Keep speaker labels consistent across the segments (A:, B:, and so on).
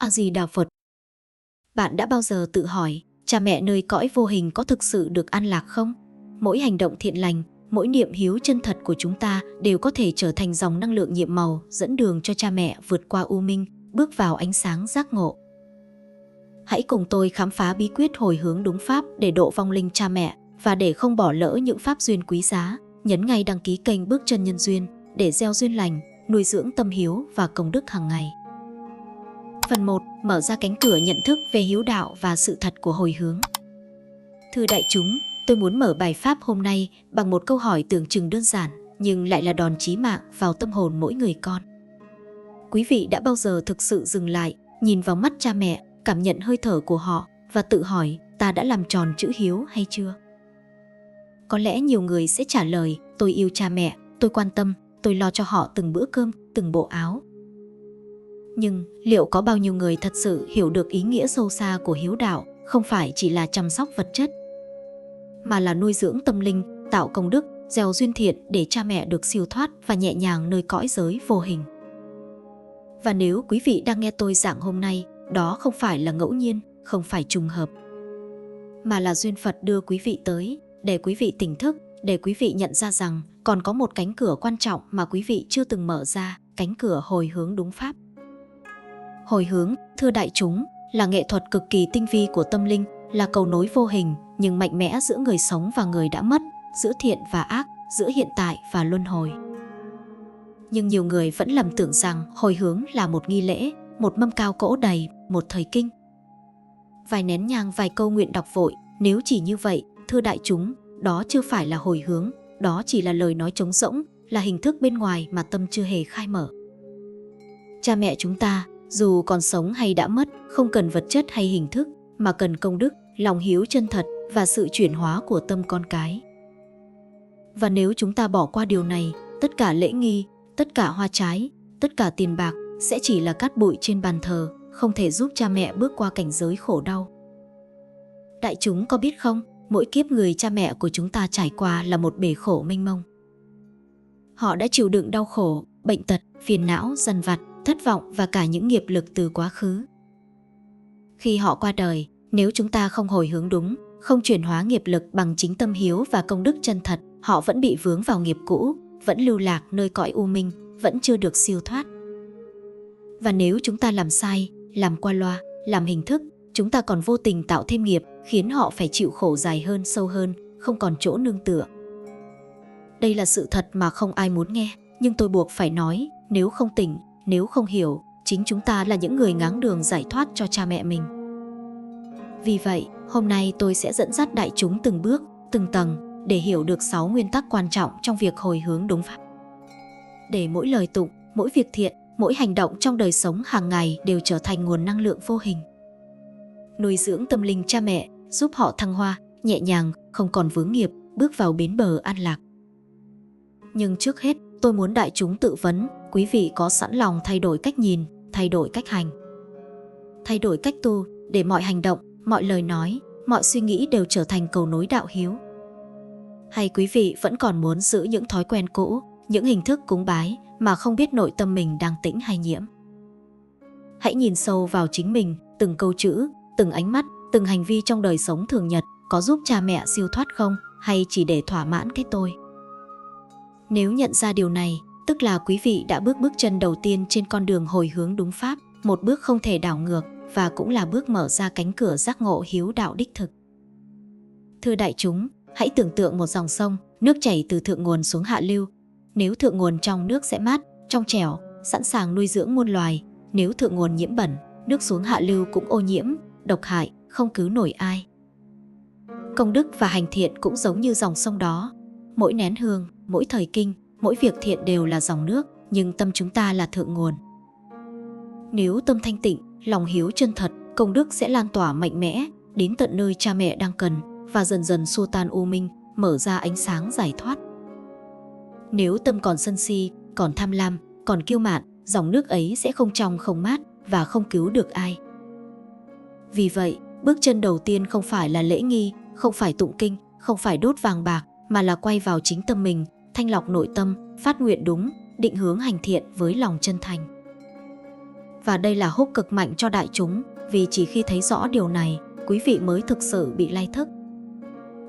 A: A Di Đà Phật. Bạn đã bao giờ tự hỏi, cha mẹ nơi cõi vô hình có thực sự được an lạc không? Mỗi hành động thiện lành, mỗi niệm hiếu chân thật của chúng ta đều có thể trở thành dòng năng lượng nhiệm màu dẫn đường cho cha mẹ vượt qua u minh, bước vào ánh sáng giác ngộ. Hãy cùng tôi khám phá bí quyết hồi hướng đúng pháp để độ vong linh cha mẹ, và để không bỏ lỡ những pháp duyên quý giá, nhấn ngay đăng ký kênh Bước Chân Nhân Duyên để gieo duyên lành, nuôi dưỡng tâm hiếu và công đức hàng ngày. Phần 1. Mở ra cánh cửa nhận thức về hiếu đạo và sự thật của hồi hướng. Thưa đại chúng, tôi muốn mở bài pháp hôm nay bằng một câu hỏi tưởng chừng đơn giản, nhưng lại là đòn chí mạng vào tâm hồn mỗi người con. Quý vị đã bao giờ thực sự dừng lại, nhìn vào mắt cha mẹ, cảm nhận hơi thở của họ và tự hỏi ta đã làm tròn chữ hiếu hay chưa? Có lẽ nhiều người sẽ trả lời, tôi yêu cha mẹ, tôi quan tâm, tôi lo cho họ từng bữa cơm, từng bộ áo. Nhưng liệu có bao nhiêu người thật sự hiểu được ý nghĩa sâu xa của hiếu đạo, không phải chỉ là chăm sóc vật chất, mà là nuôi dưỡng tâm linh, tạo công đức, gieo duyên thiện để cha mẹ được siêu thoát và nhẹ nhàng nơi cõi giới vô hình. Và nếu quý vị đang nghe tôi giảng hôm nay, đó không phải là ngẫu nhiên, không phải trùng hợp, mà là duyên Phật đưa quý vị tới, để quý vị tỉnh thức, để quý vị nhận ra rằng còn có một cánh cửa quan trọng mà quý vị chưa từng mở ra, cánh cửa hồi hướng đúng pháp. Hồi hướng, thưa đại chúng, là nghệ thuật cực kỳ tinh vi của tâm linh, là cầu nối vô hình nhưng mạnh mẽ giữa người sống và người đã mất, giữa thiện và ác, giữa hiện tại và luân hồi. Nhưng nhiều người vẫn lầm tưởng rằng hồi hướng là một nghi lễ, một mâm cao cỗ đầy, một thời kinh. Vài nén nhang, vài câu nguyện đọc vội, nếu chỉ như vậy, thưa đại chúng, đó chưa phải là hồi hướng, đó chỉ là lời nói trống rỗng, là hình thức bên ngoài mà tâm chưa hề khai mở. Cha mẹ chúng ta, dù còn sống hay đã mất, không cần vật chất hay hình thức, mà cần công đức, lòng hiếu chân thật và sự chuyển hóa của tâm con cái. Và nếu chúng ta bỏ qua điều này, tất cả lễ nghi, tất cả hoa trái, tất cả tiền bạc sẽ chỉ là cát bụi trên bàn thờ, không thể giúp cha mẹ bước qua cảnh giới khổ đau. Đại chúng có biết không, mỗi kiếp người cha mẹ của chúng ta trải qua là một bể khổ mênh mông. Họ đã chịu đựng đau khổ, bệnh tật, phiền não, dằn vặt, thất vọng và cả những nghiệp lực từ quá khứ. Khi họ qua đời, nếu chúng ta không hồi hướng đúng, không chuyển hóa nghiệp lực bằng chính tâm hiếu và công đức chân thật, họ vẫn bị vướng vào nghiệp cũ, vẫn lưu lạc nơi cõi u minh, vẫn chưa được siêu thoát. Và nếu chúng ta làm sai, làm qua loa, làm hình thức, chúng ta còn vô tình tạo thêm nghiệp, khiến họ phải chịu khổ dài hơn, sâu hơn, không còn chỗ nương tựa. Đây là sự thật mà không ai muốn nghe, nhưng tôi buộc phải nói, nếu không tỉnh, nếu không hiểu, chính chúng ta là những người ngáng đường giải thoát cho cha mẹ mình. Vì vậy, hôm nay tôi sẽ dẫn dắt đại chúng từng bước, từng tầng để hiểu được 6 nguyên tắc quan trọng trong việc hồi hướng đúng pháp. Để mỗi lời tụng, mỗi việc thiện, mỗi hành động trong đời sống hàng ngày đều trở thành nguồn năng lượng vô hình. Nuôi dưỡng tâm linh cha mẹ, giúp họ thăng hoa, nhẹ nhàng, không còn vướng nghiệp, bước vào bến bờ an lạc. Nhưng trước hết, tôi muốn đại chúng tự vấn, quý vị có sẵn lòng thay đổi cách nhìn, thay đổi cách hành, thay đổi cách tu, để mọi hành động, mọi lời nói, mọi suy nghĩ đều trở thành cầu nối đạo hiếu? Hay quý vị vẫn còn muốn giữ những thói quen cũ, những hình thức cúng bái mà không biết nội tâm mình đang tĩnh hay nhiễm? Hãy nhìn sâu vào chính mình, từng câu chữ, từng ánh mắt, từng hành vi trong đời sống thường nhật có giúp cha mẹ siêu thoát không, hay chỉ để thỏa mãn cái tôi? Nếu nhận ra điều này, tức là quý vị đã bước chân đầu tiên trên con đường hồi hướng đúng pháp, một bước không thể đảo ngược và cũng là bước mở ra cánh cửa giác ngộ hiếu đạo đích thực. Thưa đại chúng, hãy tưởng tượng một dòng sông, nước chảy từ thượng nguồn xuống hạ lưu. Nếu thượng nguồn trong nước sẽ mát, trong trẻo, sẵn sàng nuôi dưỡng muôn loài. Nếu thượng nguồn nhiễm bẩn, nước xuống hạ lưu cũng ô nhiễm, độc hại, không cứu nổi ai. Công đức và hành thiện cũng giống như dòng sông đó. Mỗi nén hương, mỗi thời kinh, mỗi việc thiện đều là dòng nước, nhưng tâm chúng ta là thượng nguồn. Nếu tâm thanh tịnh, lòng hiếu chân thật, công đức sẽ lan tỏa mạnh mẽ, đến tận nơi cha mẹ đang cần, và dần dần xua tan u minh, mở ra ánh sáng giải thoát. Nếu tâm còn sân si, còn tham lam, còn kiêu mạn, dòng nước ấy sẽ không trong không mát và không cứu được ai. Vì vậy, bước chân đầu tiên không phải là lễ nghi, không phải tụng kinh, không phải đốt vàng bạc, mà là quay vào chính tâm mình, thanh lọc nội tâm, phát nguyện đúng, định hướng hành thiện với lòng chân thành. Và đây là húc cực mạnh cho đại chúng, vì chỉ khi thấy rõ điều này, quý vị mới thực sự bị lay thức.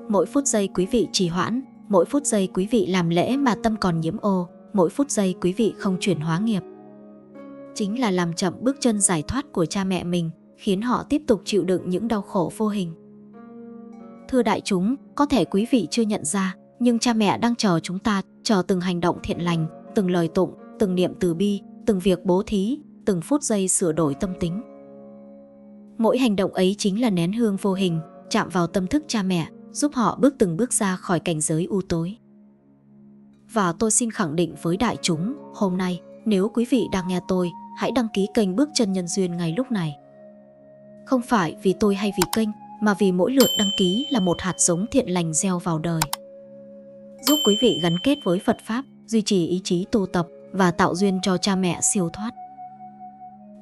A: Mỗi phút giây quý vị trì hoãn, mỗi phút giây quý vị làm lễ mà tâm còn nhiễm ô, mỗi phút giây quý vị không chuyển hóa nghiệp, chính là làm chậm bước chân giải thoát của cha mẹ mình, khiến họ tiếp tục chịu đựng những đau khổ vô hình. Thưa đại chúng, có thể quý vị chưa nhận ra, nhưng cha mẹ đang chờ chúng ta, chờ từng hành động thiện lành, từng lời tụng, từng niệm từ bi, từng việc bố thí, từng phút giây sửa đổi tâm tính. Mỗi hành động ấy chính là nén hương vô hình, chạm vào tâm thức cha mẹ, giúp họ từng bước ra khỏi cảnh giới u tối. Và tôi xin khẳng định với đại chúng, hôm nay, nếu quý vị đang nghe tôi, hãy đăng ký kênh Bước Chân Nhân Duyên ngay lúc này. Không phải vì tôi hay vì kênh, mà vì mỗi lượt đăng ký là một hạt giống thiện lành gieo vào đời, giúp quý vị gắn kết với Phật Pháp, duy trì ý chí tu tập và tạo duyên cho cha mẹ siêu thoát.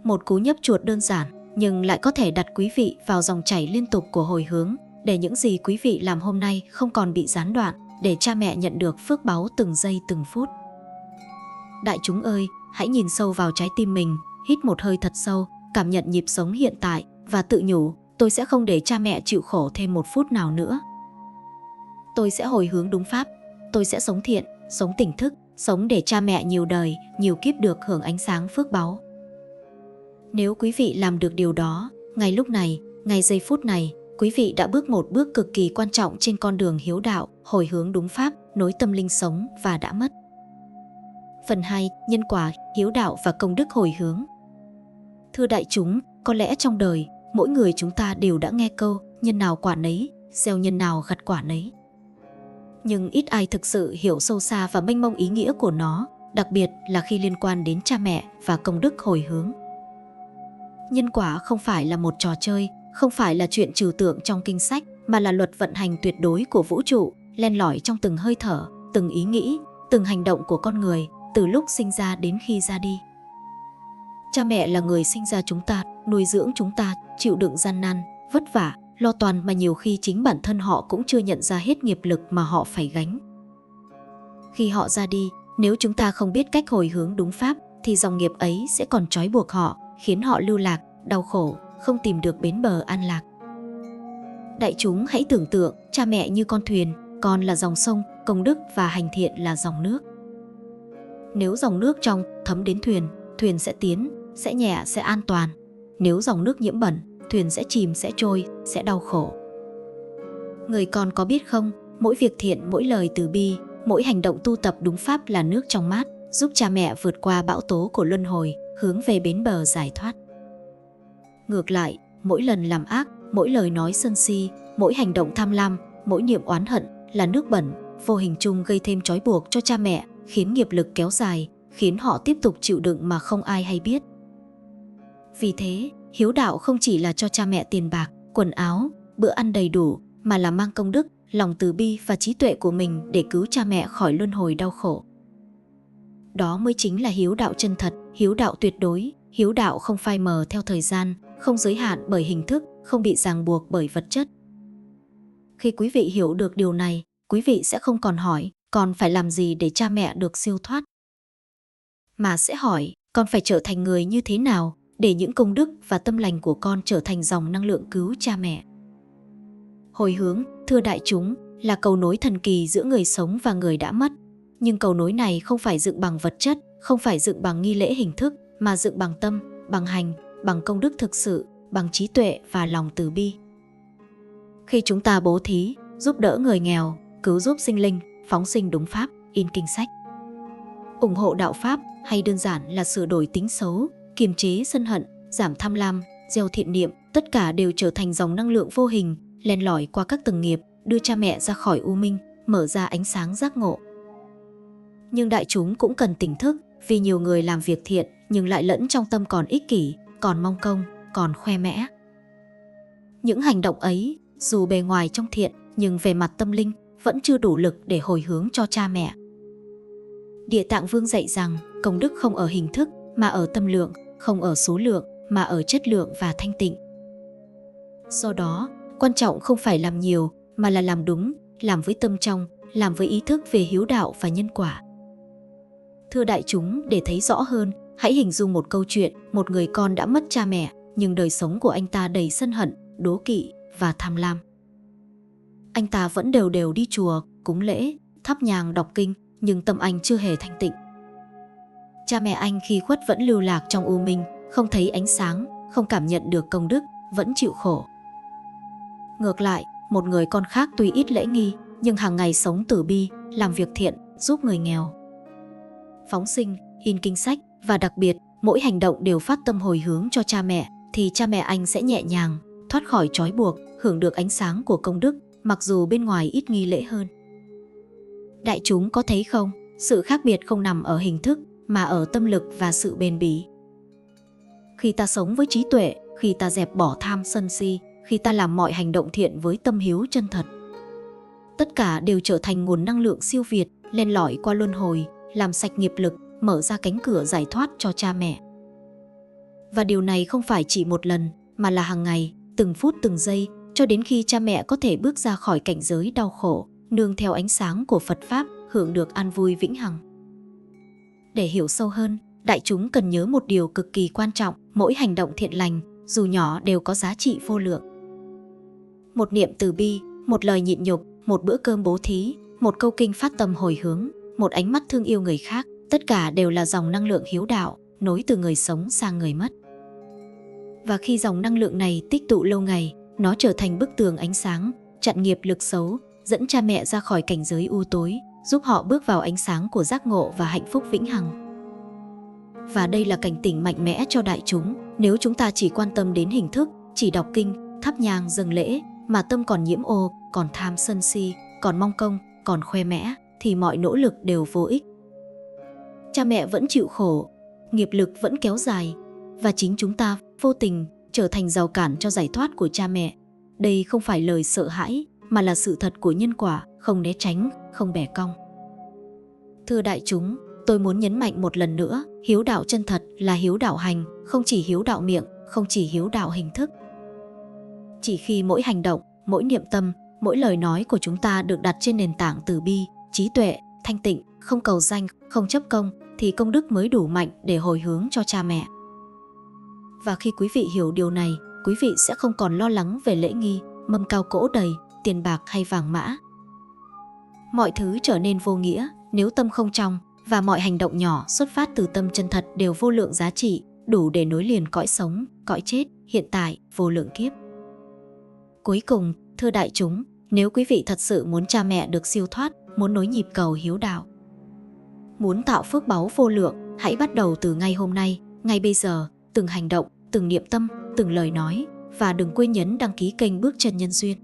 A: Một cú nhấp chuột đơn giản, nhưng lại có thể đặt quý vị vào dòng chảy liên tục của hồi hướng, để những gì quý vị làm hôm nay không còn bị gián đoạn, để cha mẹ nhận được phước báu từng giây từng phút. Đại chúng ơi, hãy nhìn sâu vào trái tim mình, hít một hơi thật sâu, cảm nhận nhịp sống hiện tại và tự nhủ, tôi sẽ không để cha mẹ chịu khổ thêm một phút nào nữa. Tôi sẽ hồi hướng đúng pháp, tôi sẽ sống thiện, sống tỉnh thức, sống để cha mẹ nhiều đời, nhiều kiếp được hưởng ánh sáng phước báu. Nếu quý vị làm được điều đó, ngay lúc này, ngay giây phút này, quý vị đã bước một bước cực kỳ quan trọng trên con đường hiếu đạo, hồi hướng đúng pháp, nối tâm linh sống và đã mất. Phần 2. Nhân quả, hiếu đạo và công đức hồi hướng. Thưa đại chúng, có lẽ trong đời, mỗi người chúng ta đều đã nghe câu nhân nào quả nấy, gieo nhân nào gặt quả nấy. Nhưng ít ai thực sự hiểu sâu xa và mênh mông ý nghĩa của nó, đặc biệt là khi liên quan đến cha mẹ và công đức hồi hướng. Nhân quả không phải là một trò chơi, không phải là chuyện trừu tượng trong kinh sách, mà là luật vận hành tuyệt đối của vũ trụ, len lỏi trong từng hơi thở, từng ý nghĩ, từng hành động của con người, từ lúc sinh ra đến khi ra đi. Cha mẹ là người sinh ra chúng ta, nuôi dưỡng chúng ta, chịu đựng gian nan, vất vả, lo toan mà nhiều khi chính bản thân họ cũng chưa nhận ra hết nghiệp lực mà họ phải gánh. Khi họ ra đi, nếu chúng ta không biết cách hồi hướng đúng pháp, thì dòng nghiệp ấy sẽ còn trói buộc họ, khiến họ lưu lạc, đau khổ, không tìm được bến bờ an lạc. Đại chúng hãy tưởng tượng cha mẹ như con thuyền, con là dòng sông, công đức và hành thiện là dòng nước. Nếu dòng nước trong thấm đến thuyền, thuyền sẽ tiến, sẽ nhẹ, sẽ an toàn. Nếu dòng nước nhiễm bẩn, thuyền sẽ chìm, sẽ trôi, sẽ đau khổ. Người con có biết không, mỗi việc thiện, mỗi lời từ bi, mỗi hành động tu tập đúng pháp là nước trong mát, giúp cha mẹ vượt qua bão tố của luân hồi, hướng về bến bờ giải thoát. Ngược lại, mỗi lần làm ác, mỗi lời nói sân si, mỗi hành động tham lam, mỗi niệm oán hận là nước bẩn, vô hình chung gây thêm trói buộc cho cha mẹ, khiến nghiệp lực kéo dài, khiến họ tiếp tục chịu đựng mà không ai hay biết. Vì thế, hiếu đạo không chỉ là cho cha mẹ tiền bạc, quần áo, bữa ăn đầy đủ, mà là mang công đức, lòng từ bi và trí tuệ của mình để cứu cha mẹ khỏi luân hồi đau khổ. Đó mới chính là hiếu đạo chân thật, hiếu đạo tuyệt đối, hiếu đạo không phai mờ theo thời gian, không giới hạn bởi hình thức, không bị ràng buộc bởi vật chất. Khi quý vị hiểu được điều này, quý vị sẽ không còn hỏi, con phải làm gì để cha mẹ được siêu thoát? Mà sẽ hỏi, con phải trở thành người như thế nào để những công đức và tâm lành của con trở thành dòng năng lượng cứu cha mẹ? Hồi hướng, thưa đại chúng, là cầu nối thần kỳ giữa người sống và người đã mất. Nhưng cầu nối này không phải dựng bằng vật chất, không phải dựng bằng nghi lễ hình thức, mà dựng bằng tâm, bằng hành, bằng công đức thực sự, bằng trí tuệ và lòng từ bi. Khi chúng ta bố thí, giúp đỡ người nghèo, cứu giúp sinh linh, phóng sinh đúng pháp, in kinh sách, ủng hộ đạo pháp, hay đơn giản là sửa đổi tính xấu, kiềm chế sân hận, giảm tham lam, gieo thiện niệm, tất cả đều trở thành dòng năng lượng vô hình, len lỏi qua các tầng nghiệp, đưa cha mẹ ra khỏi u minh, mở ra ánh sáng giác ngộ. Nhưng đại chúng cũng cần tỉnh thức, vì nhiều người làm việc thiện nhưng lại lẫn trong tâm còn ích kỷ, còn mong công, còn khoe mẽ. Những hành động ấy, dù bề ngoài trông thiện, nhưng về mặt tâm linh vẫn chưa đủ lực để hồi hướng cho cha mẹ. Địa Tạng Vương dạy rằng công đức không ở hình thức mà ở tâm lượng, không ở số lượng mà ở chất lượng và thanh tịnh. Do đó, quan trọng không phải làm nhiều mà là làm đúng, làm với tâm trong, làm với ý thức về hiếu đạo và nhân quả. Thưa đại chúng, để thấy rõ hơn, Hãy hình dung một câu chuyện, một người con đã mất cha mẹ, nhưng đời sống của anh ta đầy sân hận, đố kỵ và tham lam. Anh ta vẫn đều đều đi chùa, cúng lễ, thắp nhang đọc kinh, nhưng tâm anh chưa hề thanh tịnh. Cha mẹ anh khi khuất vẫn lưu lạc trong u minh, không thấy ánh sáng, không cảm nhận được công đức, vẫn chịu khổ. Ngược lại, một người con khác tuy ít lễ nghi, nhưng hàng ngày sống từ bi, làm việc thiện, giúp người nghèo. Phóng sinh, in kinh sách và đặc biệt, mỗi hành động đều phát tâm hồi hướng cho cha mẹ, thì cha mẹ anh sẽ nhẹ nhàng, thoát khỏi trói buộc, hưởng được ánh sáng của công đức, mặc dù bên ngoài ít nghi lễ hơn. Đại chúng có thấy không, sự khác biệt không nằm ở hình thức, mà ở tâm lực và sự bền bỉ. Khi ta sống với trí tuệ, khi ta dẹp bỏ tham sân si, khi ta làm mọi hành động thiện với tâm hiếu chân thật, tất cả đều trở thành nguồn năng lượng siêu việt, len lỏi qua luân hồi, làm sạch nghiệp lực, mở ra cánh cửa giải thoát cho cha mẹ. Và điều này không phải chỉ một lần, mà là hàng ngày, từng phút từng giây, cho đến khi cha mẹ có thể bước ra khỏi cảnh giới đau khổ, nương theo ánh sáng của Phật Pháp, hưởng được an vui vĩnh hằng. Để hiểu sâu hơn, đại chúng cần nhớ một điều cực kỳ quan trọng, mỗi hành động thiện lành, dù nhỏ đều có giá trị vô lượng. Một niệm từ bi, một lời nhịn nhục, một bữa cơm bố thí, một câu kinh phát tâm hồi hướng, một ánh mắt thương yêu người khác, tất cả đều là dòng năng lượng hiếu đạo, nối từ người sống sang người mất. Và khi dòng năng lượng này tích tụ lâu ngày, nó trở thành bức tường ánh sáng, chặn nghiệp lực xấu, dẫn cha mẹ ra khỏi cảnh giới u tối, giúp họ bước vào ánh sáng của giác ngộ và hạnh phúc vĩnh hằng. Và đây là cảnh tỉnh mạnh mẽ cho đại chúng, nếu chúng ta chỉ quan tâm đến hình thức, chỉ đọc kinh, thắp nhang dâng lễ, mà tâm còn nhiễm ô, còn tham sân si, còn mong công, còn khoe mẽ, thì mọi nỗ lực đều vô ích. Cha mẹ vẫn chịu khổ, nghiệp lực vẫn kéo dài, và chính chúng ta vô tình trở thành rào cản cho giải thoát của cha mẹ. Đây không phải lời sợ hãi, mà là sự thật của nhân quả, không né tránh, không bẻ cong. Thưa đại chúng, tôi muốn nhấn mạnh một lần nữa, hiếu đạo chân thật là hiếu đạo hành, không chỉ hiếu đạo miệng, không chỉ hiếu đạo hình thức. Chỉ khi mỗi hành động, mỗi niệm tâm, mỗi lời nói của chúng ta được đặt trên nền tảng từ bi, trí tuệ, thanh tịnh, không cầu danh, không chấp công, thì công đức mới đủ mạnh để hồi hướng cho cha mẹ. Và khi quý vị hiểu điều này, quý vị sẽ không còn lo lắng về lễ nghi, mâm cao cỗ đầy, tiền bạc hay vàng mã. Mọi thứ trở nên vô nghĩa nếu tâm không trong, và mọi hành động nhỏ xuất phát từ tâm chân thật đều vô lượng giá trị, đủ để nối liền cõi sống, cõi chết, hiện tại, vô lượng kiếp. Cuối cùng, thưa đại chúng, nếu quý vị thật sự muốn cha mẹ được siêu thoát, muốn nối nhịp cầu hiếu đạo, muốn tạo phước báu vô lượng, hãy bắt đầu từ ngay hôm nay, ngay bây giờ, từng hành động, từng niệm tâm, từng lời nói, và đừng quên nhấn đăng ký kênh Bước Chân Nhân Duyên.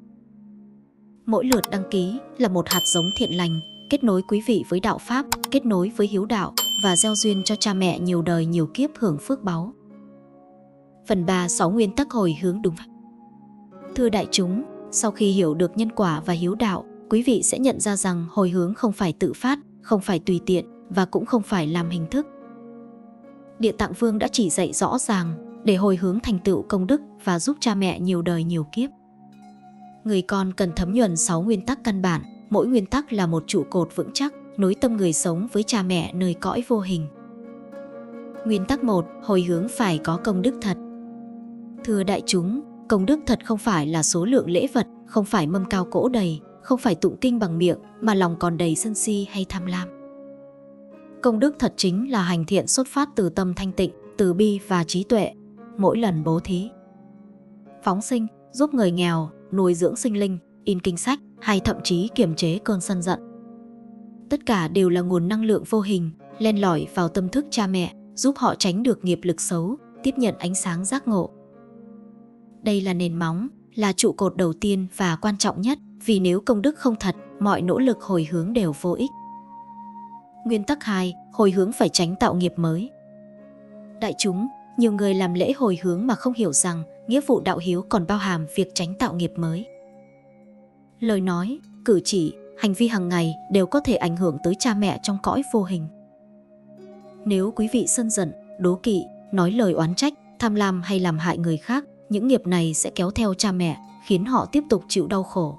A: Mỗi lượt đăng ký là một hạt giống thiện lành, kết nối quý vị với đạo Pháp, kết nối với hiếu đạo và gieo duyên cho cha mẹ nhiều đời nhiều kiếp hưởng phước báu. Phần 3. 6 nguyên tắc hồi hướng đúng. Thưa đại chúng, sau khi hiểu được nhân quả và hiếu đạo, quý vị sẽ nhận ra rằng hồi hướng không phải tự phát, không phải tùy tiện và cũng không phải làm hình thức. Địa Tạng Vương đã chỉ dạy rõ ràng để hồi hướng thành tựu công đức và giúp cha mẹ nhiều đời nhiều kiếp. Người con cần thấm nhuần 6 nguyên tắc căn bản, mỗi nguyên tắc là một trụ cột vững chắc, nối tâm người sống với cha mẹ nơi cõi vô hình. Nguyên tắc 1. Hồi hướng phải có công đức thật. Thưa đại chúng, công đức thật không phải là số lượng lễ vật, không phải mâm cao cỗ đầy, không phải tụng kinh bằng miệng, mà lòng còn đầy sân si hay tham lam. Công đức thật chính là hành thiện xuất phát từ tâm thanh tịnh, từ bi và trí tuệ. Mỗi lần bố thí, phóng sinh, giúp người nghèo, nuôi dưỡng sinh linh, in kinh sách hay thậm chí kiềm chế cơn sân giận, tất cả đều là nguồn năng lượng vô hình len lỏi vào tâm thức cha mẹ, giúp họ tránh được nghiệp lực xấu, tiếp nhận ánh sáng giác ngộ. Đây là nền móng, là trụ cột đầu tiên và quan trọng nhất, vì nếu công đức không thật, mọi nỗ lực hồi hướng đều vô ích. Nguyên tắc 2. Hồi hướng phải tránh tạo nghiệp mới. Đại chúng, nhiều người làm lễ hồi hướng mà không hiểu rằng nghĩa vụ đạo hiếu còn bao hàm việc tránh tạo nghiệp mới. Lời nói, cử chỉ, hành vi hàng ngày đều có thể ảnh hưởng tới cha mẹ trong cõi vô hình. Nếu quý vị sân giận, đố kỵ, nói lời oán trách, tham lam hay làm hại người khác, những nghiệp này sẽ kéo theo cha mẹ, khiến họ tiếp tục chịu đau khổ.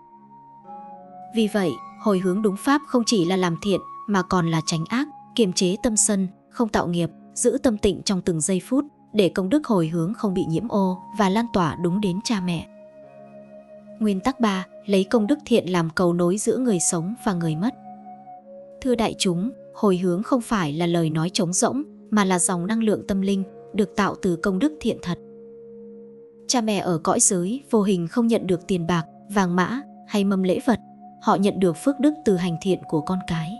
A: Vì vậy, hồi hướng đúng pháp không chỉ là làm thiện, mà còn là tránh ác, kiềm chế tâm sân, không tạo nghiệp, giữ tâm tịnh trong từng giây phút để công đức hồi hướng không bị nhiễm ô và lan tỏa đúng đến cha mẹ. Nguyên tắc 3. Lấy công đức thiện làm cầu nối giữa người sống và người mất. Thưa đại chúng, hồi hướng không phải là lời nói trống rỗng mà là dòng năng lượng tâm linh được tạo từ công đức thiện thật. Cha mẹ ở cõi giới vô hình không nhận được tiền bạc, vàng mã hay mâm lễ vật, họ nhận được phước đức từ hành thiện của con cái.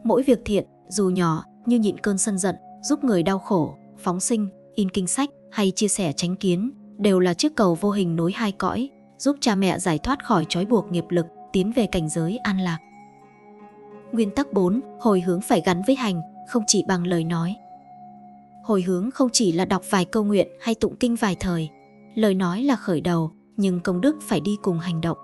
A: Mỗi việc thiện, dù nhỏ như nhịn cơn sân giận, giúp người đau khổ, phóng sinh, in kinh sách hay chia sẻ chánh kiến, đều là chiếc cầu vô hình nối hai cõi, giúp cha mẹ giải thoát khỏi trói buộc nghiệp lực, tiến về cảnh giới an lạc. Nguyên tắc 4. Hồi hướng phải gắn với hành, không chỉ bằng lời nói. Hồi hướng không chỉ là đọc vài câu nguyện hay tụng kinh vài thời. Lời nói là khởi đầu, nhưng công đức phải đi cùng hành động.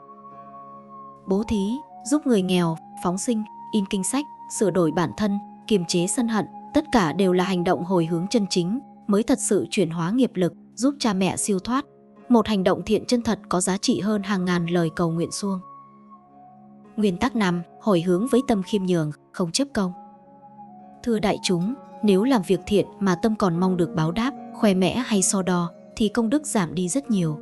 A: Bố thí, giúp người nghèo, phóng sinh, in kinh sách, sửa đổi bản thân, kiềm chế sân hận, tất cả đều là hành động hồi hướng chân chính, mới thật sự chuyển hóa nghiệp lực, giúp cha mẹ siêu thoát. Một hành động thiện chân thật có giá trị hơn hàng ngàn lời cầu nguyện suông. Nguyên tắc 5. Hồi hướng với tâm khiêm nhường, không chấp công. Thưa đại chúng, nếu làm việc thiện mà tâm còn mong được báo đáp, khoe mẽ hay so đo, thì công đức giảm đi rất nhiều.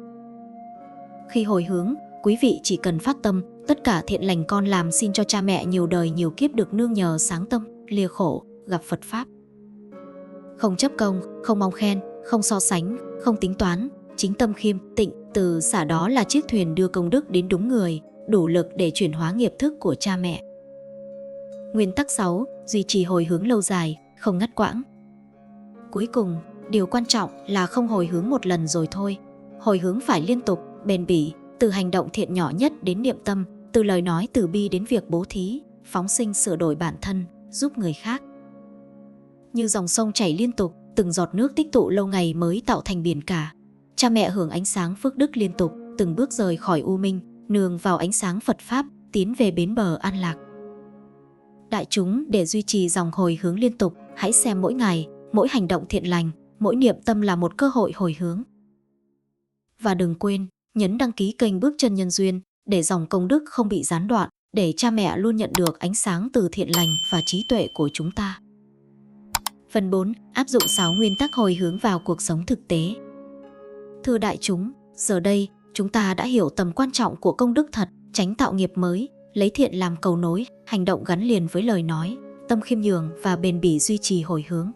A: Khi hồi hướng, quý vị chỉ cần phát tâm, tất cả thiện lành con làm xin cho cha mẹ nhiều đời nhiều kiếp được nương nhờ sáng tâm, lìa khổ, gặp Phật Pháp. Không chấp công, không mong khen, không so sánh, không tính toán, chính tâm khiêm tịnh, từ xả đó là chiếc thuyền đưa công đức đến đúng người, đủ lực để chuyển hóa nghiệp thức của cha mẹ. Nguyên tắc 6. Duy trì hồi hướng lâu dài, không ngắt quãng. Cuối cùng, điều quan trọng là không hồi hướng một lần rồi thôi. Hồi hướng phải liên tục, bền bỉ, từ hành động thiện nhỏ nhất đến niệm tâm, từ lời nói từ bi đến việc bố thí, phóng sinh sửa đổi bản thân, giúp người khác. Như dòng sông chảy liên tục, từng giọt nước tích tụ lâu ngày mới tạo thành biển cả. Cha mẹ hưởng ánh sáng phước đức liên tục, từng bước rời khỏi u minh, nương vào ánh sáng Phật Pháp, tiến về bến bờ an lạc. Đại chúng, để duy trì dòng hồi hướng liên tục, hãy xem mỗi ngày, mỗi hành động thiện lành, mỗi niệm tâm là một cơ hội hồi hướng. Và đừng quên, nhấn đăng ký kênh Bước Chân Nhân Duyên, để dòng công đức không bị gián đoạn, để cha mẹ luôn nhận được ánh sáng từ thiện lành và trí tuệ của chúng ta. Phần 4. Áp dụng 6 nguyên tắc hồi hướng vào cuộc sống thực tế. Thưa đại chúng, giờ đây, chúng ta đã hiểu tầm quan trọng của công đức thật, tránh tạo nghiệp mới, lấy thiện làm cầu nối, hành động gắn liền với lời nói, tâm khiêm nhường và bền bỉ duy trì hồi hướng.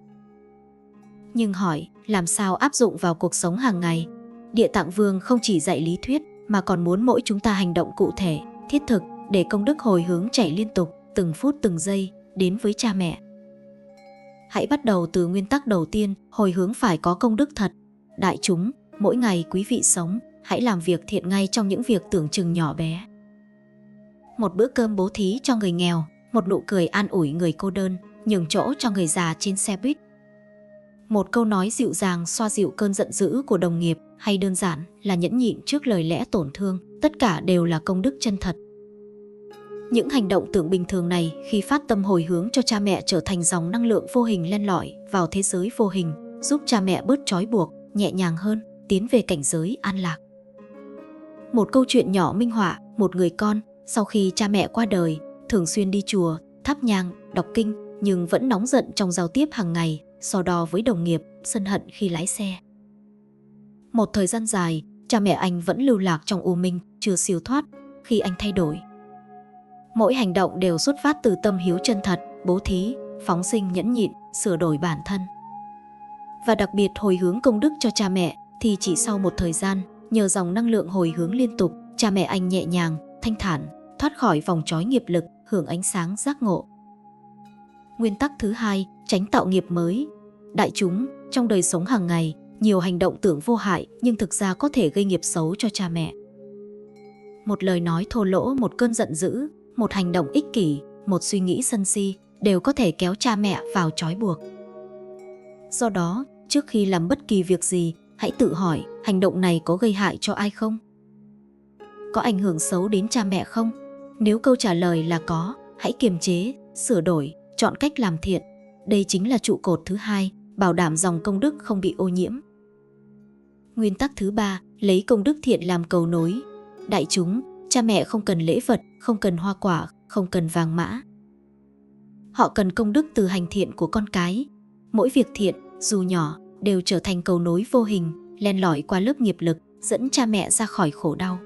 A: Nhưng hỏi, làm sao áp dụng vào cuộc sống hàng ngày? Địa Tạng Vương không chỉ dạy lý thuyết, mà còn muốn mỗi chúng ta hành động cụ thể, thiết thực, để công đức hồi hướng chảy liên tục, từng phút từng giây, đến với cha mẹ. Hãy bắt đầu từ nguyên tắc đầu tiên, hồi hướng phải có công đức thật. Đại chúng, mỗi ngày quý vị sống, hãy làm việc thiện ngay trong những việc tưởng chừng nhỏ bé. Một bữa cơm bố thí cho người nghèo, một nụ cười an ủi người cô đơn, nhường chỗ cho người già trên xe buýt. Một câu nói dịu dàng xoa dịu cơn giận dữ của đồng nghiệp, hay đơn giản là nhẫn nhịn trước lời lẽ tổn thương, tất cả đều là công đức chân thật. Những hành động tưởng bình thường này khi phát tâm hồi hướng cho cha mẹ trở thành dòng năng lượng vô hình len lỏi vào thế giới vô hình, giúp cha mẹ bớt trói buộc, nhẹ nhàng hơn, tiến về cảnh giới an lạc. Một câu chuyện nhỏ minh họa, một người con, sau khi cha mẹ qua đời, thường xuyên đi chùa, thắp nhang, đọc kinh, nhưng vẫn nóng giận trong giao tiếp hàng ngày, so đo với đồng nghiệp, sân hận khi lái xe. Một thời gian dài, cha mẹ anh vẫn lưu lạc trong u minh, chưa siêu thoát. Khi anh thay đổi, mỗi hành động đều xuất phát từ tâm hiếu chân thật, bố thí, phóng sinh nhẫn nhịn, sửa đổi bản thân. Và đặc biệt hồi hướng công đức cho cha mẹ, thì chỉ sau một thời gian, nhờ dòng năng lượng hồi hướng liên tục, cha mẹ anh nhẹ nhàng, thanh thản, thoát khỏi vòng trói nghiệp lực, hưởng ánh sáng giác ngộ. Nguyên tắc thứ 2, tránh tạo nghiệp mới. Đại chúng, trong đời sống hàng ngày, nhiều hành động tưởng vô hại nhưng thực ra có thể gây nghiệp xấu cho cha mẹ. Một lời nói thô lỗ, một cơn giận dữ, một hành động ích kỷ, một suy nghĩ sân si đều có thể kéo cha mẹ vào trói buộc. Do đó, trước khi làm bất kỳ việc gì, hãy tự hỏi hành động này có gây hại cho ai không? Có ảnh hưởng xấu đến cha mẹ không? Nếu câu trả lời là có, hãy kiềm chế, sửa đổi, chọn cách làm thiện. Đây chính là trụ cột thứ 2, bảo đảm dòng công đức không bị ô nhiễm. Nguyên tắc thứ 3, lấy công đức thiện làm cầu nối. Đại chúng, cha mẹ không cần lễ vật, không cần hoa quả, không cần vàng mã. Họ cần công đức từ hành thiện của con cái. Mỗi việc thiện, dù nhỏ, đều trở thành cầu nối vô hình, len lỏi qua lớp nghiệp lực, dẫn cha mẹ ra khỏi khổ đau.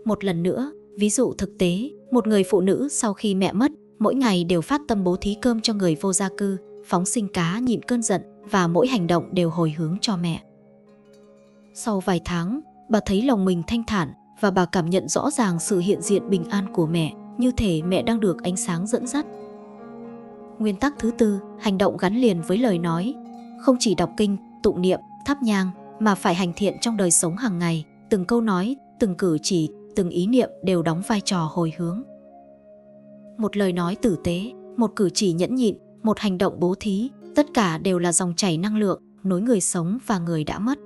A: Một lần nữa, ví dụ thực tế, một người phụ nữ sau khi mẹ mất, mỗi ngày đều phát tâm bố thí cơm cho người vô gia cư, phóng sinh cá nhịn cơn giận, và mỗi hành động đều hồi hướng cho mẹ. Sau vài tháng, bà thấy lòng mình thanh thản và bà cảm nhận rõ ràng sự hiện diện bình an của mẹ, như thể mẹ đang được ánh sáng dẫn dắt. Nguyên tắc thứ tư, hành động gắn liền với lời nói. Không chỉ đọc kinh, tụng niệm, thắp nhang, mà phải hành thiện trong đời sống hàng ngày. Từng câu nói, từng cử chỉ, từng ý niệm đều đóng vai trò hồi hướng. Một lời nói tử tế, một cử chỉ nhẫn nhịn, một hành động bố thí, tất cả đều là dòng chảy năng lượng, nối người sống và người đã mất.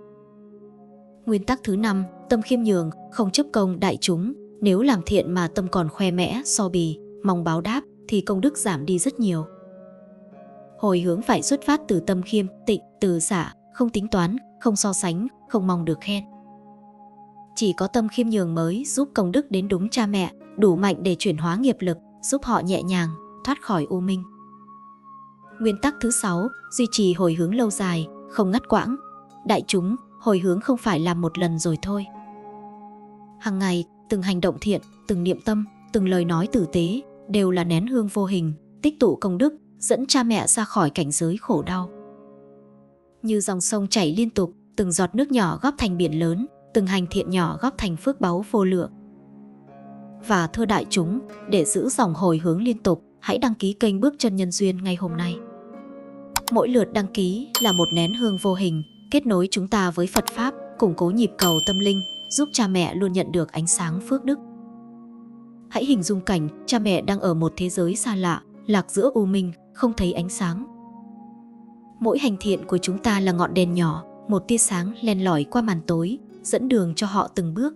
A: Nguyên tắc thứ 5, tâm khiêm nhường, không chấp công đại chúng. Nếu làm thiện mà tâm còn khoe mẽ, so bì, mong báo đáp, thì công đức giảm đi rất nhiều. Hồi hướng phải xuất phát từ tâm khiêm, tịnh, từ xả, không tính toán, không so sánh, không mong được khen. Chỉ có tâm khiêm nhường mới giúp công đức đến đúng cha mẹ, đủ mạnh để chuyển hóa nghiệp lực, giúp họ nhẹ nhàng, thoát khỏi u minh. Nguyên tắc thứ 6, duy trì hồi hướng lâu dài, không ngắt quãng. Đại chúng, hồi hướng không phải làm một lần rồi thôi. Hàng ngày, từng hành động thiện, từng niệm tâm, từng lời nói tử tế, đều là nén hương vô hình, tích tụ công đức, dẫn cha mẹ ra khỏi cảnh giới khổ đau. Như dòng sông chảy liên tục, từng giọt nước nhỏ góp thành biển lớn, từng hành thiện nhỏ góp thành phước báu vô lượng. Và thưa đại chúng, để giữ dòng hồi hướng liên tục, hãy đăng ký kênh Bước Chân Nhân Duyên ngay hôm nay. Mỗi lượt đăng ký là một nén hương vô hình, kết nối chúng ta với Phật Pháp, củng cố nhịp cầu tâm linh, giúp cha mẹ luôn nhận được ánh sáng phước đức. Hãy hình dung cảnh cha mẹ đang ở một thế giới xa lạ, lạc giữa u minh, không thấy ánh sáng. Mỗi hành thiện của chúng ta là ngọn đèn nhỏ, một tia sáng len lỏi qua màn tối, dẫn đường cho họ từng bước.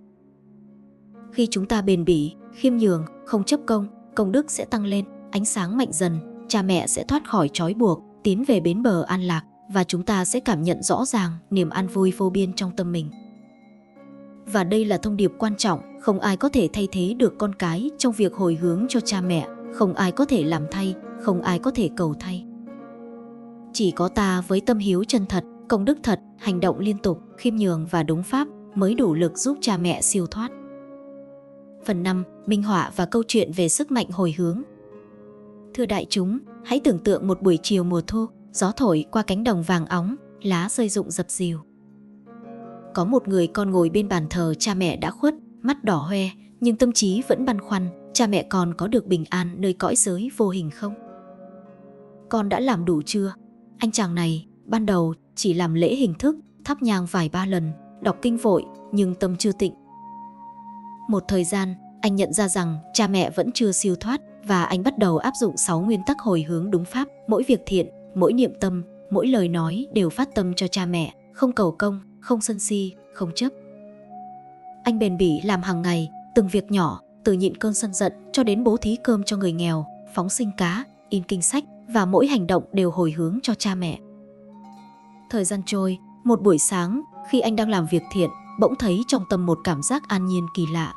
A: Khi chúng ta bền bỉ, khiêm nhường, không chấp công, công đức sẽ tăng lên, ánh sáng mạnh dần, cha mẹ sẽ thoát khỏi trói buộc, tiến về bến bờ an lạc, và chúng ta sẽ cảm nhận rõ ràng niềm an vui vô biên trong tâm mình. Và đây là thông điệp quan trọng, không ai có thể thay thế được con cái trong việc hồi hướng cho cha mẹ, không ai có thể làm thay, không ai có thể cầu thay. Chỉ có ta với tâm hiếu chân thật, công đức thật, hành động liên tục, khiêm nhường và đúng pháp mới đủ lực giúp cha mẹ siêu thoát. Phần 5. Minh họa và câu chuyện về sức mạnh hồi hướng. Thưa đại chúng, hãy tưởng tượng một buổi chiều mùa thu, gió thổi qua cánh đồng vàng óng, lá rơi rụng dập dìu. Có một người con ngồi bên bàn thờ cha mẹ đã khuất, mắt đỏ hoe, nhưng tâm trí vẫn băn khoăn, cha mẹ con có được bình an nơi cõi giới vô hình không? Con đã làm đủ chưa? Anh chàng này, ban đầu chỉ làm lễ hình thức, thắp nhang vài ba lần, đọc kinh vội, nhưng tâm chưa tịnh. Một thời gian, anh nhận ra rằng cha mẹ vẫn chưa siêu thoát, và anh bắt đầu áp dụng 6 nguyên tắc hồi hướng đúng pháp. Mỗi việc thiện, mỗi niệm tâm, mỗi lời nói đều phát tâm cho cha mẹ, không cầu công, không sân si, không chấp. Anh bền bỉ làm hàng ngày, từng việc nhỏ, từ nhịn cơn sân giận cho đến bố thí cơm cho người nghèo, phóng sinh cá, in kinh sách, và mỗi hành động đều hồi hướng cho cha mẹ. Thời gian trôi, một buổi sáng, khi anh đang làm việc thiện, bỗng thấy trong tâm một cảm giác an nhiên kỳ lạ.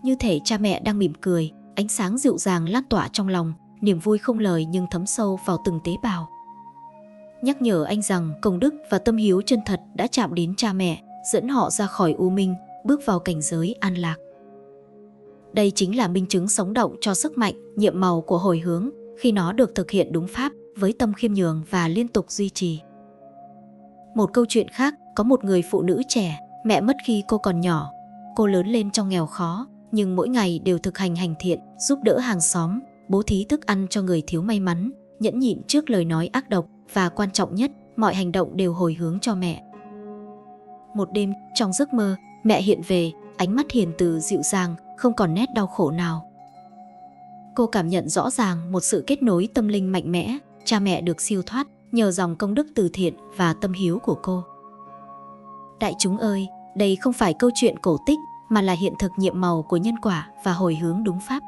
A: Như thể cha mẹ đang mỉm cười, ánh sáng dịu dàng lan tỏa trong lòng, niềm vui không lời nhưng thấm sâu vào từng tế bào. Nhắc nhở anh rằng công đức và tâm hiếu chân thật đã chạm đến cha mẹ, dẫn họ ra khỏi u minh, bước vào cảnh giới an lạc. Đây chính là minh chứng sống động cho sức mạnh, nhiệm màu của hồi hướng, khi nó được thực hiện đúng pháp, với tâm khiêm nhường và liên tục duy trì. Một câu chuyện khác, có một người phụ nữ trẻ, mẹ mất khi cô còn nhỏ. Cô lớn lên trong nghèo khó, nhưng mỗi ngày đều thực hành hành thiện, giúp đỡ hàng xóm, bố thí thức ăn cho người thiếu may mắn, nhẫn nhịn trước lời nói ác độc, và quan trọng nhất, mọi hành động đều hồi hướng cho mẹ. Một đêm, trong giấc mơ, mẹ hiện về, ánh mắt hiền từ dịu dàng, không còn nét đau khổ nào. Cô cảm nhận rõ ràng một sự kết nối tâm linh mạnh mẽ, cha mẹ được siêu thoát nhờ dòng công đức từ thiện và tâm hiếu của cô. Đại chúng ơi, đây không phải câu chuyện cổ tích, mà là hiện thực nhiệm màu của nhân quả và hồi hướng đúng pháp.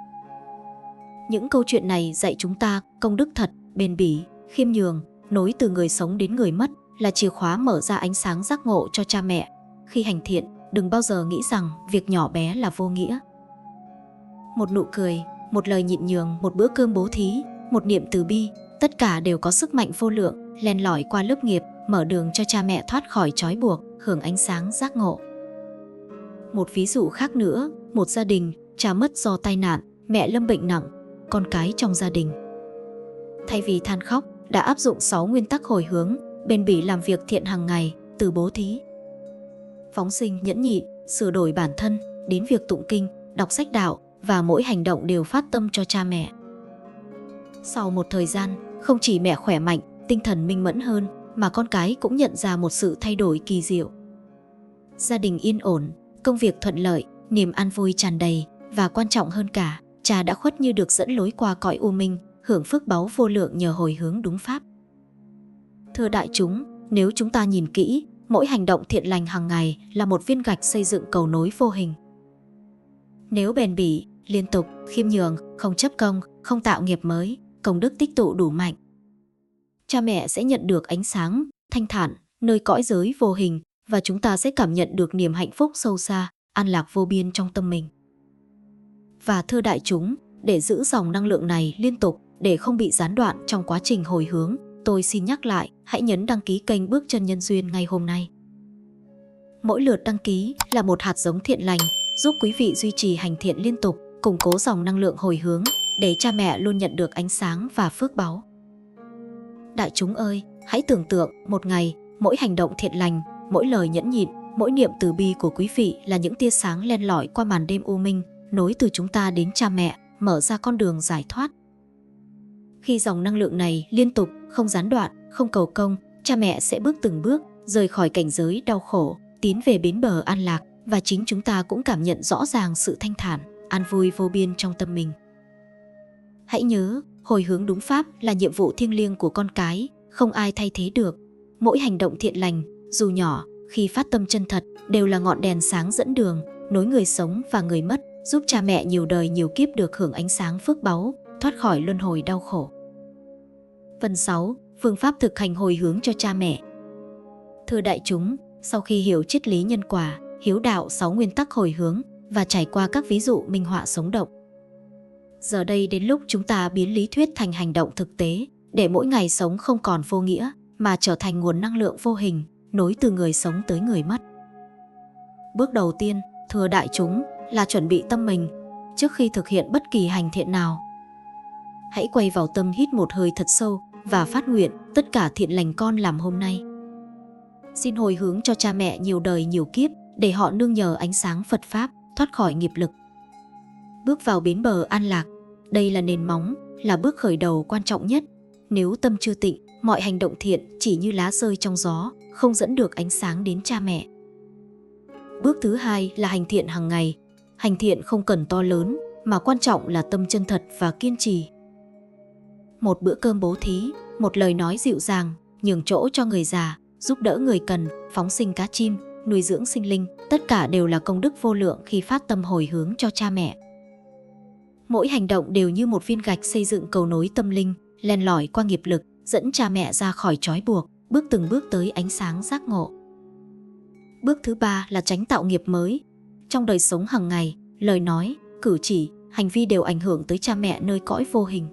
A: Những câu chuyện này dạy chúng ta công đức thật, bền bỉ, khiêm nhường, nối từ người sống đến người mất là chìa khóa mở ra ánh sáng giác ngộ cho cha mẹ. Khi hành thiện, đừng bao giờ nghĩ rằng việc nhỏ bé là vô nghĩa. Một nụ cười, một lời nhịn nhường, một bữa cơm bố thí, một niệm từ bi, tất cả đều có sức mạnh vô lượng, len lỏi qua lớp nghiệp, mở đường cho cha mẹ thoát khỏi trói buộc, hưởng ánh sáng giác ngộ. Một ví dụ khác nữa, một gia đình, cha mất do tai nạn, mẹ lâm bệnh nặng, con cái trong gia đình thay vì than khóc, đã áp dụng 6 nguyên tắc hồi hướng, bền bỉ làm việc thiện hàng ngày, từ bố thí, phóng sinh, nhẫn nhịn, sửa đổi bản thân, đến việc tụng kinh, đọc sách đạo, và mỗi hành động đều phát tâm cho cha mẹ. Sau một thời gian, không chỉ mẹ khỏe mạnh, tinh thần minh mẫn hơn, mà con cái cũng nhận ra một sự thay đổi kỳ diệu. Gia đình yên ổn, công việc thuận lợi, niềm an vui tràn đầy, và quan trọng hơn cả, cha đã khuất như được dẫn lối qua cõi u minh, hưởng phước báu vô lượng nhờ hồi hướng đúng pháp. Thưa đại chúng, nếu chúng ta nhìn kỹ, mỗi hành động thiện lành hàng ngày là một viên gạch xây dựng cầu nối vô hình. Nếu bền bỉ, liên tục, khiêm nhường, không chấp công, không tạo nghiệp mới, công đức tích tụ đủ mạnh, cha mẹ sẽ nhận được ánh sáng, thanh thản, nơi cõi giới vô hình, và chúng ta sẽ cảm nhận được niềm hạnh phúc sâu xa, an lạc vô biên trong tâm mình. Và thưa đại chúng, để giữ dòng năng lượng này liên tục, để không bị gián đoạn trong quá trình hồi hướng, tôi xin nhắc lại, hãy nhấn đăng ký kênh Bước Chân Nhân Duyên ngay hôm nay. Mỗi lượt đăng ký là một hạt giống thiện lành, giúp quý vị duy trì hành thiện liên tục, củng cố dòng năng lượng hồi hướng, để cha mẹ luôn nhận được ánh sáng và phước báu. Đại chúng ơi, hãy tưởng tượng một ngày, mỗi hành động thiện lành, mỗi lời nhẫn nhịn, mỗi niệm từ bi của quý vị là những tia sáng len lỏi qua màn đêm u minh, nối từ chúng ta đến cha mẹ, mở ra con đường giải thoát. Khi dòng năng lượng này liên tục, không gián đoạn, không cầu công, cha mẹ sẽ bước từng bước, rời khỏi cảnh giới đau khổ, tiến về bến bờ an lạc, và chính chúng ta cũng cảm nhận rõ ràng sự thanh thản, an vui vô biên trong tâm mình. Hãy nhớ, hồi hướng đúng pháp là nhiệm vụ thiêng liêng của con cái, không ai thay thế được. Mỗi hành động thiện lành, dù nhỏ, khi phát tâm chân thật, đều là ngọn đèn sáng dẫn đường, nối người sống và người mất, giúp cha mẹ nhiều đời nhiều kiếp được hưởng ánh sáng phước báu, thoát khỏi luân hồi đau khổ. Phần 6. Phương pháp thực hành hồi hướng cho cha mẹ. Thưa đại chúng, sau khi hiểu triết lý nhân quả, hiếu đạo 6 nguyên tắc hồi hướng và trải qua các ví dụ minh họa sống động, giờ đây đến lúc chúng ta biến lý thuyết thành hành động thực tế, để mỗi ngày sống không còn vô nghĩa, mà trở thành nguồn năng lượng vô hình, nối từ người sống tới người mất. Bước đầu tiên, thưa đại chúng, là chuẩn bị tâm mình. Trước khi thực hiện bất kỳ hành thiện nào, hãy quay vào tâm, hít một hơi thật sâu và phát nguyện tất cả thiện lành con làm hôm nay. Xin hồi hướng cho cha mẹ nhiều đời nhiều kiếp, để họ nương nhờ ánh sáng Phật Pháp, thoát khỏi nghiệp lực, bước vào bến bờ an lạc. Đây là nền móng, là bước khởi đầu quan trọng nhất. Nếu tâm chưa tịnh, mọi hành động thiện chỉ như lá rơi trong gió, không dẫn được ánh sáng đến cha mẹ. Bước thứ hai là hành thiện hàng ngày. Hành thiện không cần to lớn, mà quan trọng là tâm chân thật và kiên trì. Một bữa cơm bố thí, một lời nói dịu dàng, nhường chỗ cho người già, giúp đỡ người cần, phóng sinh cá chim, nuôi dưỡng sinh linh, tất cả đều là công đức vô lượng khi phát tâm hồi hướng cho cha mẹ. Mỗi hành động đều như một viên gạch xây dựng cầu nối tâm linh, len lỏi qua nghiệp lực, dẫn cha mẹ ra khỏi trói buộc, bước từng bước tới ánh sáng giác ngộ. Bước thứ ba là tránh tạo nghiệp mới. Trong đời sống hàng ngày, lời nói, cử chỉ, hành vi đều ảnh hưởng tới cha mẹ nơi cõi vô hình.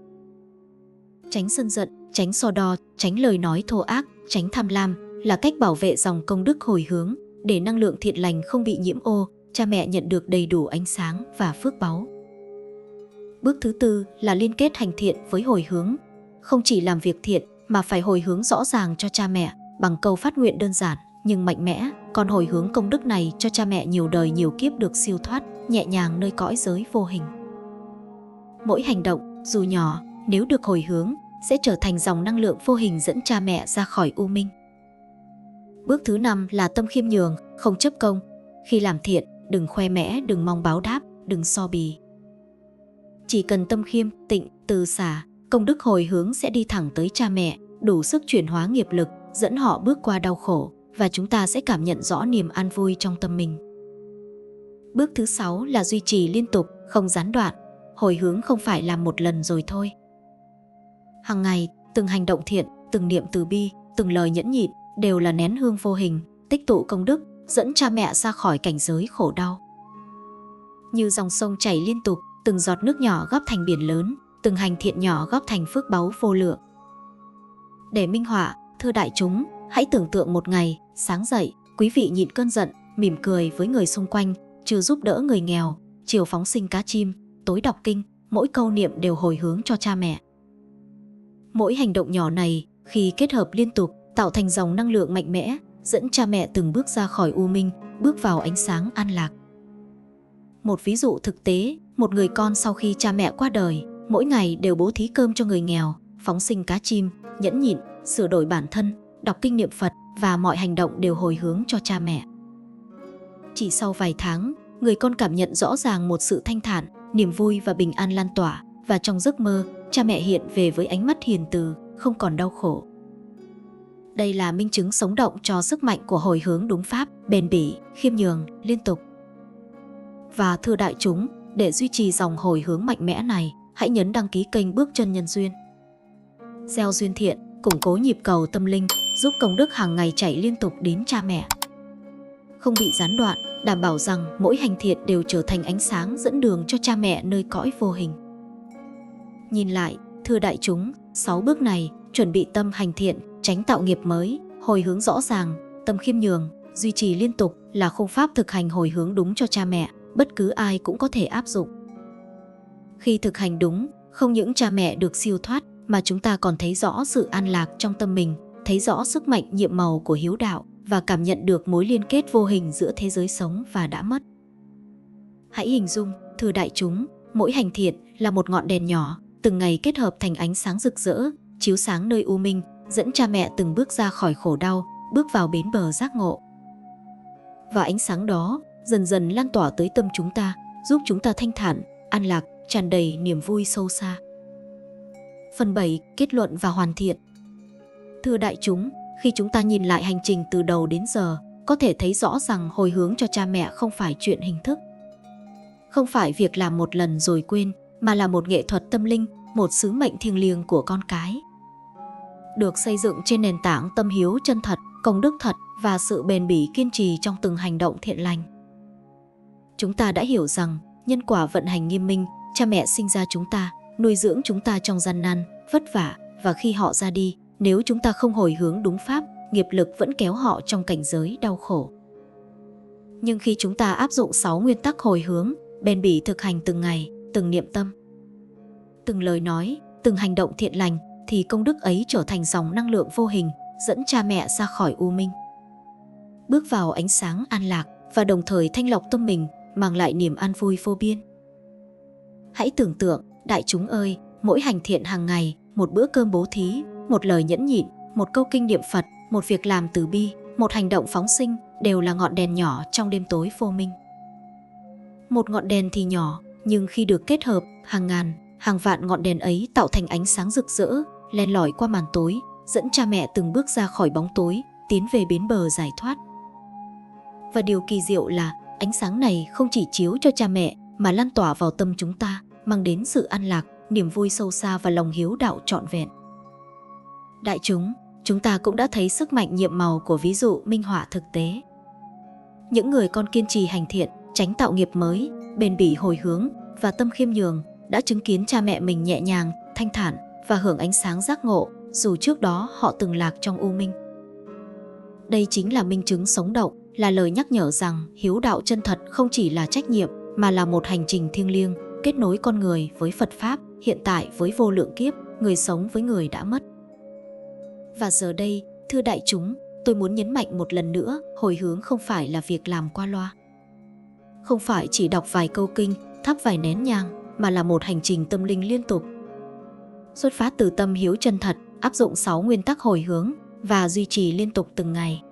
A: Tránh sân giận, tránh so đo, tránh lời nói thô ác, tránh tham lam là cách bảo vệ dòng công đức hồi hướng, để năng lượng thiện lành không bị nhiễm ô, cha mẹ nhận được đầy đủ ánh sáng và phước báu. Bước thứ tư là liên kết hành thiện với hồi hướng. Không chỉ làm việc thiện, mà phải hồi hướng rõ ràng cho cha mẹ, bằng câu phát nguyện đơn giản nhưng mạnh mẽ. Còn hồi hướng công đức này cho cha mẹ nhiều đời nhiều kiếp được siêu thoát, nhẹ nhàng nơi cõi giới vô hình. Mỗi hành động, dù nhỏ, nếu được hồi hướng, sẽ trở thành dòng năng lượng vô hình dẫn cha mẹ ra khỏi u minh. Bước thứ năm là tâm khiêm nhường, không chấp công. Khi làm thiện, đừng khoe mẽ, đừng mong báo đáp, đừng so bì. Chỉ cần tâm khiêm, tịnh, từ xả, công đức hồi hướng sẽ đi thẳng tới cha mẹ, đủ sức chuyển hóa nghiệp lực, dẫn họ bước qua đau khổ, và chúng ta sẽ cảm nhận rõ niềm an vui trong tâm mình. Bước thứ 6 là duy trì liên tục, không gián đoạn. Hồi hướng không phải làm một lần rồi thôi. Hàng ngày, từng hành động thiện, từng niệm từ bi, từng lời nhẫn nhịn đều là nén hương vô hình, tích tụ công đức, dẫn cha mẹ ra khỏi cảnh giới khổ đau. Như dòng sông chảy liên tục, từng giọt nước nhỏ góp thành biển lớn, từng hành thiện nhỏ góp thành phước báu vô lượng. Để minh họa, thưa đại chúng, hãy tưởng tượng một ngày, sáng dậy, quý vị nhịn cơn giận, mỉm cười với người xung quanh, trưa giúp đỡ người nghèo, chiều phóng sinh cá chim, tối đọc kinh, mỗi câu niệm đều hồi hướng cho cha mẹ. Mỗi hành động nhỏ này, khi kết hợp liên tục, tạo thành dòng năng lượng mạnh mẽ, dẫn cha mẹ từng bước ra khỏi u minh, bước vào ánh sáng an lạc. Một ví dụ thực tế, một người con sau khi cha mẹ qua đời, mỗi ngày đều bố thí cơm cho người nghèo, phóng sinh cá chim, nhẫn nhịn, sửa đổi bản thân, đọc kinh niệm Phật và mọi hành động đều hồi hướng cho cha mẹ. Chỉ sau vài tháng, người con cảm nhận rõ ràng một sự thanh thản, niềm vui và bình an lan tỏa, và trong giấc mơ, cha mẹ hiện về với ánh mắt hiền từ, không còn đau khổ. Đây là minh chứng sống động cho sức mạnh của hồi hướng đúng pháp, bền bỉ, khiêm nhường, liên tục. Và thưa đại chúng, để duy trì dòng hồi hướng mạnh mẽ này, hãy nhấn đăng ký kênh Bước Chân Nhân Duyên. Gieo duyên thiện, củng cố nhịp cầu tâm linh, giúp công đức hàng ngày chảy liên tục đến cha mẹ. Không bị gián đoạn, đảm bảo rằng mỗi hành thiện đều trở thành ánh sáng dẫn đường cho cha mẹ nơi cõi vô hình. Nhìn lại, thưa đại chúng, 6 bước này, chuẩn bị tâm hành thiện, tránh tạo nghiệp mới, hồi hướng rõ ràng, tâm khiêm nhường, duy trì liên tục là khung pháp thực hành hồi hướng đúng cho cha mẹ, bất cứ ai cũng có thể áp dụng. Khi thực hành đúng, không những cha mẹ được siêu thoát mà chúng ta còn thấy rõ sự an lạc trong tâm mình, thấy rõ sức mạnh nhiệm màu của hiếu đạo và cảm nhận được mối liên kết vô hình giữa thế giới sống và đã mất. Hãy hình dung, thưa đại chúng, mỗi hành thiện là một ngọn đèn nhỏ, từng ngày kết hợp thành ánh sáng rực rỡ, chiếu sáng nơi u minh, dẫn cha mẹ từng bước ra khỏi khổ đau, bước vào bến bờ giác ngộ. Và ánh sáng đó dần dần lan tỏa tới tâm chúng ta, giúp chúng ta thanh thản, an lạc, tràn đầy niềm vui sâu xa. Phần 7. Kết luận và hoàn thiện. Thưa đại chúng, khi chúng ta nhìn lại hành trình từ đầu đến giờ, có thể thấy rõ rằng hồi hướng cho cha mẹ không phải chuyện hình thức. Không phải việc làm một lần rồi quên, mà là một nghệ thuật tâm linh, một sứ mệnh thiêng liêng của con cái. Được xây dựng trên nền tảng tâm hiếu chân thật, công đức thật và sự bền bỉ kiên trì trong từng hành động thiện lành. Chúng ta đã hiểu rằng, nhân quả vận hành nghiêm minh, cha mẹ sinh ra chúng ta, nuôi dưỡng chúng ta trong gian nan, vất vả, và khi họ ra đi, nếu chúng ta không hồi hướng đúng pháp, nghiệp lực vẫn kéo họ trong cảnh giới đau khổ. Nhưng khi chúng ta áp dụng 6 nguyên tắc hồi hướng, bền bỉ thực hành từng ngày, từng niệm tâm, từng lời nói, từng hành động thiện lành, thì công đức ấy trở thành dòng năng lượng vô hình, dẫn cha mẹ ra khỏi u minh, bước vào ánh sáng an lạc và đồng thời thanh lọc tâm mình, mang lại niềm an vui vô biên. Hãy tưởng tượng, đại chúng ơi, mỗi hành thiện hàng ngày, một bữa cơm bố thí, một lời nhẫn nhịn, một câu kinh niệm Phật, một việc làm từ bi, một hành động phóng sinh đều là ngọn đèn nhỏ trong đêm tối vô minh. Một ngọn đèn thì nhỏ, nhưng khi được kết hợp, hàng ngàn, hàng vạn ngọn đèn ấy tạo thành ánh sáng rực rỡ, len lỏi qua màn tối, dẫn cha mẹ từng bước ra khỏi bóng tối, tiến về bến bờ giải thoát. Và điều kỳ diệu là, ánh sáng này không chỉ chiếu cho cha mẹ mà lan tỏa vào tâm chúng ta, mang đến sự an lạc, niềm vui sâu xa và lòng hiếu đạo trọn vẹn. Đại chúng ta cũng đã thấy sức mạnh nhiệm màu của ví dụ minh họa thực tế. Những người con kiên trì hành thiện, tránh tạo nghiệp mới, bền bỉ hồi hướng và tâm khiêm nhường đã chứng kiến cha mẹ mình nhẹ nhàng, thanh thản và hưởng ánh sáng giác ngộ, dù trước đó họ từng lạc trong u minh. Đây chính là minh chứng sống động, là lời nhắc nhở rằng hiếu đạo chân thật không chỉ là trách nhiệm mà là một hành trình thiêng liêng, kết nối con người với Phật Pháp, hiện tại với vô lượng kiếp, người sống với người đã mất. Và giờ đây, thưa đại chúng, tôi muốn nhấn mạnh một lần nữa, hồi hướng không phải là việc làm qua loa. Không phải chỉ đọc vài câu kinh, thắp vài nén nhang, mà là một hành trình tâm linh liên tục. Xuất phát từ tâm hiếu chân thật, áp dụng 6 nguyên tắc hồi hướng và duy trì liên tục từng ngày.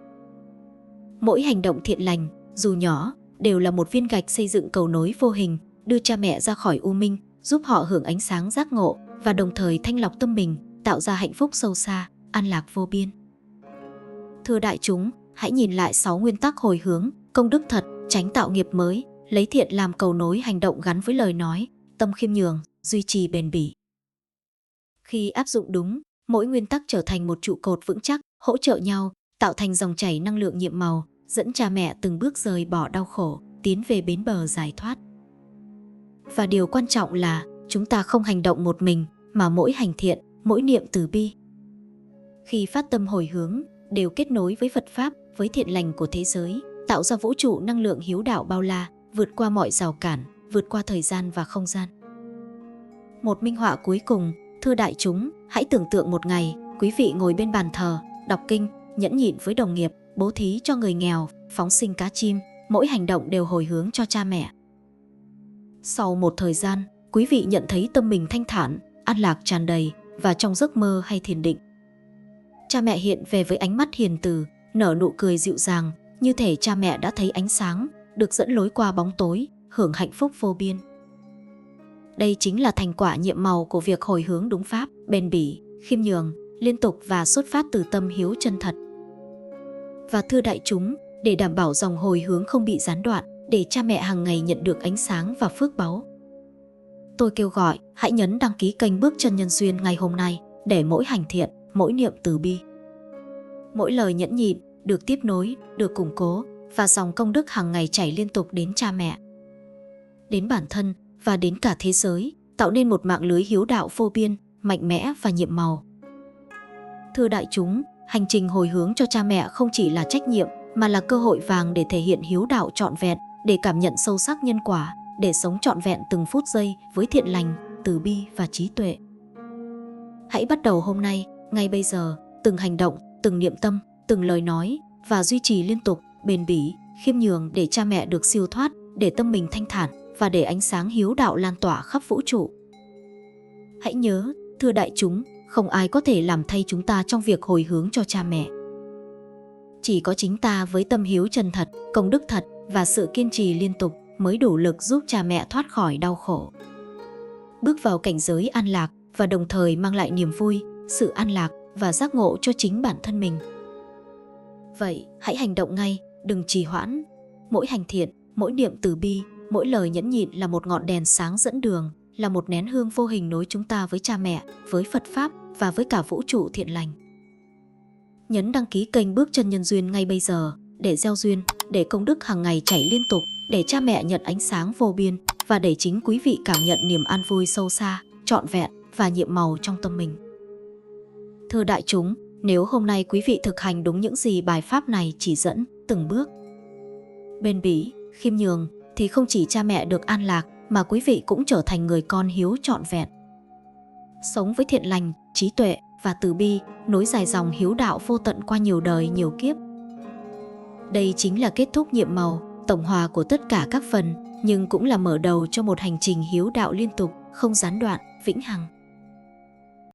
A: Mỗi hành động thiện lành, dù nhỏ, đều là một viên gạch xây dựng cầu nối vô hình, đưa cha mẹ ra khỏi u minh, giúp họ hưởng ánh sáng giác ngộ và đồng thời thanh lọc tâm mình, tạo ra hạnh phúc sâu xa, an lạc vô biên. Thưa đại chúng, hãy nhìn lại 6 nguyên tắc hồi hướng, công đức thật, tránh tạo nghiệp mới, lấy thiện làm cầu nối hành động gắn với lời nói, tâm khiêm nhường, duy trì bền bỉ. Khi áp dụng đúng, mỗi nguyên tắc trở thành một trụ cột vững chắc, hỗ trợ nhau, tạo thành dòng chảy năng lượng nhiệm màu, dẫn cha mẹ từng bước rời bỏ đau khổ, tiến về bến bờ giải thoát. Và điều quan trọng là chúng ta không hành động một mình, mà mỗi hành thiện, mỗi niệm từ bi. khi phát tâm hồi hướng, đều kết nối với Phật Pháp, với thiện lành của thế giới, tạo ra vũ trụ năng lượng hiếu đạo bao la, vượt qua mọi rào cản, vượt qua thời gian và không gian. Một minh họa cuối cùng, thưa đại chúng, hãy tưởng tượng một ngày, quý vị ngồi bên bàn thờ, đọc kinh, nhẫn nhịn với đồng nghiệp, bố thí cho người nghèo, phóng sinh cá chim, mỗi hành động đều hồi hướng cho cha mẹ. Sau một thời gian, quý vị nhận thấy tâm mình thanh thản, an lạc tràn đầy và trong giấc mơ hay thiền định. Cha mẹ hiện về với ánh mắt hiền từ, nở nụ cười dịu dàng, như thể cha mẹ đã thấy ánh sáng, được dẫn lối qua bóng tối, hưởng hạnh phúc vô biên. Đây chính là thành quả nhiệm màu của việc hồi hướng đúng pháp, bền bỉ, khiêm nhường, liên tục và xuất phát từ tâm hiếu chân thật. Và thưa đại chúng, để đảm bảo dòng hồi hướng không bị gián đoạn, để cha mẹ hàng ngày nhận được ánh sáng và phước báu, tôi kêu gọi hãy nhấn đăng ký kênh Bước Chân Nhân Duyên ngày hôm nay, để mỗi hành thiện, mỗi niệm từ bi, mỗi lời nhẫn nhịn được tiếp nối, được củng cố và dòng công đức hàng ngày chảy liên tục đến cha mẹ, đến bản thân và đến cả thế giới, tạo nên một mạng lưới hiếu đạo vô biên, mạnh mẽ và nhiệm màu. Thưa đại chúng, hành trình hồi hướng cho cha mẹ không chỉ là trách nhiệm mà là cơ hội vàng để thể hiện hiếu đạo trọn vẹn, để cảm nhận sâu sắc nhân quả, để sống trọn vẹn từng phút giây với thiện lành, từ bi và trí tuệ. Hãy bắt đầu hôm nay, ngay bây giờ, từng hành động, từng niệm tâm, từng lời nói và duy trì liên tục, bền bỉ, khiêm nhường để cha mẹ được siêu thoát, để tâm mình thanh thản và để ánh sáng hiếu đạo lan tỏa khắp vũ trụ. Hãy nhớ, thưa đại chúng, không ai có thể làm thay chúng ta trong việc hồi hướng cho cha mẹ. Chỉ có chính ta với tâm hiếu chân thật, công đức thật và sự kiên trì liên tục mới đủ lực giúp cha mẹ thoát khỏi đau khổ, bước vào cảnh giới an lạc và đồng thời mang lại niềm vui, sự an lạc và giác ngộ cho chính bản thân mình. Vậy, hãy hành động ngay, đừng trì hoãn. Mỗi hành thiện, mỗi niệm từ bi, mỗi lời nhẫn nhịn là một ngọn đèn sáng dẫn đường, là một nén hương vô hình nối chúng ta với cha mẹ, với Phật Pháp và với cả vũ trụ thiện lành. Nhấn đăng ký kênh Bước Chân Nhân Duyên ngay bây giờ để gieo duyên, để công đức hàng ngày chảy liên tục, để cha mẹ nhận ánh sáng vô biên và để chính quý vị cảm nhận niềm an vui sâu xa, trọn vẹn và nhiệm màu trong tâm mình. Thưa đại chúng, nếu hôm nay quý vị thực hành đúng những gì bài pháp này chỉ dẫn, từng bước bền bỉ, khiêm nhường, thì không chỉ cha mẹ được an lạc mà quý vị cũng trở thành người con hiếu trọn vẹn, sống với thiện lành, trí tuệ và từ bi, nối dài dòng hiếu đạo vô tận qua nhiều đời nhiều kiếp. Đây chính là kết thúc nhiệm màu, tổng hòa của tất cả các phần, nhưng cũng là mở đầu cho một hành trình hiếu đạo liên tục, không gián đoạn, vĩnh hằng.